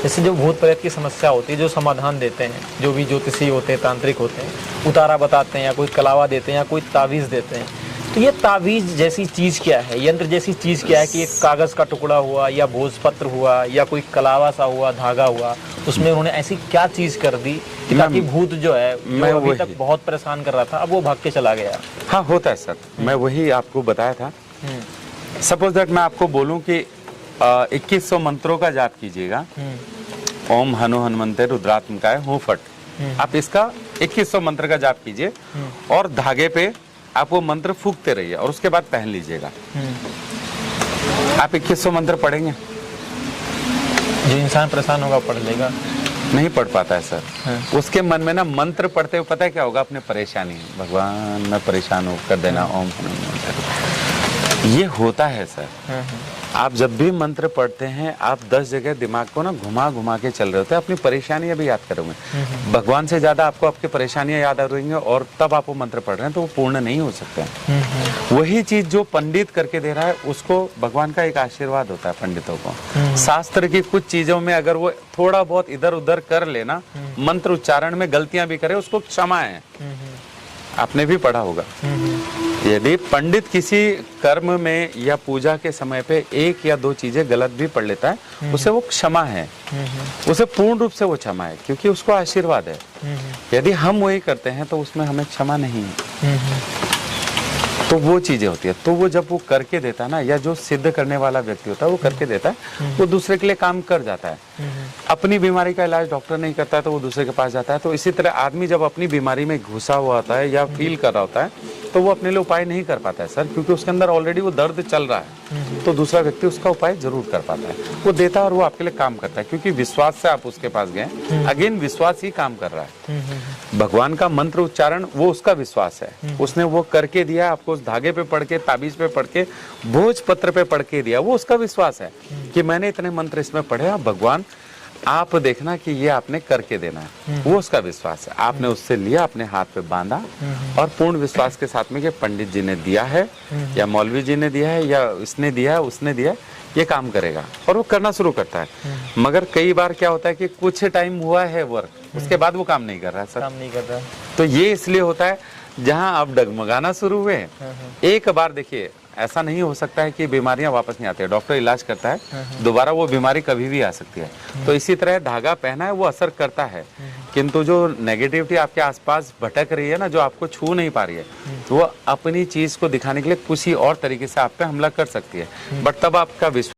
जैसे जो भूत प्रेत की समस्या होती है, जो समाधान देते हैं, जो भी ज्योतिषी होते हैं, तांत्रिक होते हैं, उतारा बताते हैं या कोई कलावा देते हैं या कोई तावीज़ देते हैं, तो ये तावीज़ जैसी चीज़ क्या है, यंत्र जैसी चीज़ क्या है कि एक कागज़ का टुकड़ा हुआ या भोजपत्र हुआ या कोई कलावा सा हुआ, धागा हुआ, उसमें उन्होंने ऐसी क्या चीज़ कर दी कि ताकि भूत जो है, जो अभी तक बहुत परेशान कर रहा था, अब वो भाग के चला गया। हाँ, होता है सर। मैं वही आपको बताया था। सपोज दैट मैं आपको बोलूं कि 2100 मंत्रों का जाप कीजिएगा, ओम हनु हनुमंते रुद्रात्मकाय हूँ फट, आप इसका 2100 मंत्र का जाप कीजिए और धागे पे आप वो मंत्र फूकते रहिए और उसके बाद पहन लीजिएगा। आप 2100 मंत्र पढ़ेंगे? जो इंसान परेशान होगा पढ़ लेगा। नहीं पढ़ पाता है सर। उसके मन में ना मंत्र पढ़ते हुए पता है क्या होगा? अपने परेशानी, भगवान मैं परेशान हूँ, कर देना ओम हनुमंते। ये होता है सर। आप जब भी मंत्र पढ़ते हैं, आप 10 जगह दिमाग को ना घुमा घुमा के चल रहे होते हैं, अपनी परेशानियां भी याद करोगे। भगवान से ज्यादा आपको आपकी परेशानियां याद आ रही हैं और तब आप वो मंत्र पढ़ रहे हैं, तो वो पूर्ण नहीं हो सकते हैं। वही चीज जो पंडित करके दे रहा है, उसको भगवान का एक आशीर्वाद होता है पंडितों को। शास्त्र की कुछ चीजों में अगर वो थोड़ा बहुत इधर उधर कर लेना, मंत्र उच्चारण में गलतियां भी करे, उसको क्षमा है। आपने भी पढ़ा होगा। यदि पंडित किसी कर्म में या पूजा के समय पे 1 या 2 चीजें गलत भी पढ़ लेता है, उसे वो क्षमा है, उसे पूर्ण रूप से वो क्षमा है, क्योंकि उसको आशीर्वाद है। यदि हम वही करते हैं तो उसमें हमें क्षमा नहीं है। तो वो चीजें होती है। तो वो जब वो करके देता है ना, या जो सिद्ध करने वाला व्यक्ति होता है वो करके देता है, वो दूसरे के लिए काम कर जाता है। अपनी बीमारी का इलाज डॉक्टर नहीं करता है तो वो दूसरे के पास जाता है। तो इसी तरह आदमी जब अपनी बीमारी में घुसा हुआ होता है या फील कर रहा होता है, तो वो अपने लिए उपाय नहीं कर पाता है सर, क्योंकि उसके अंदर ऑलरेडी वो दर्द चल रहा है। तो दूसरा व्यक्ति उसका उपाय जरूर कर पाता है, वो देता है और वो आपके लिए काम करता है, क्योंकि विश्वास से आप उसके पास गए। अगेन विश्वास ही काम कर रहा है। भगवान का मंत्र उच्चारण वो उसका विश्वास है, उसने वो करके दिया, आपको उस धागे पे पढ़ के, ताबीज पे पढ़ के, भोजपत्र पे पढ़ के दिया, वो उसका विश्वास है कि मैंने इतने मंत्र इसमें पढ़े, भगवान आप देखना कि ये आपने करके देना है। वो उसका विश्वास है। आपने उससे लिया, अपने हाथ पे बांधा और पूर्ण विश्वास के साथ में कि पंडित जी ने दिया है या मौलवी जी ने दिया है या इसने दिया है, उसने दिया है, ये काम करेगा, और वो करना शुरू करता है। मगर कई बार क्या होता है कि कुछ टाइम हुआ है वर्क, उसके बाद वो काम नहीं कर रहा है सर। काम नहीं कर रहा। तो ये इसलिए होता है, जहां आप डगमगाना शुरू हुए, एक बार देखिए, ऐसा नहीं हो सकता है कि बीमारियां वापस नहीं आती है। डॉक्टर इलाज करता है, दोबारा वो बीमारी कभी भी आ सकती है। तो इसी तरह धागा पहना है, वो असर करता है, किंतु जो नेगेटिविटी आपके आसपास भटक रही है ना, जो आपको छू नहीं पा रही है, वो अपनी चीज को दिखाने के लिए किसी और तरीके से आप पे हमला कर सकती है। बट तब आपका विश्वास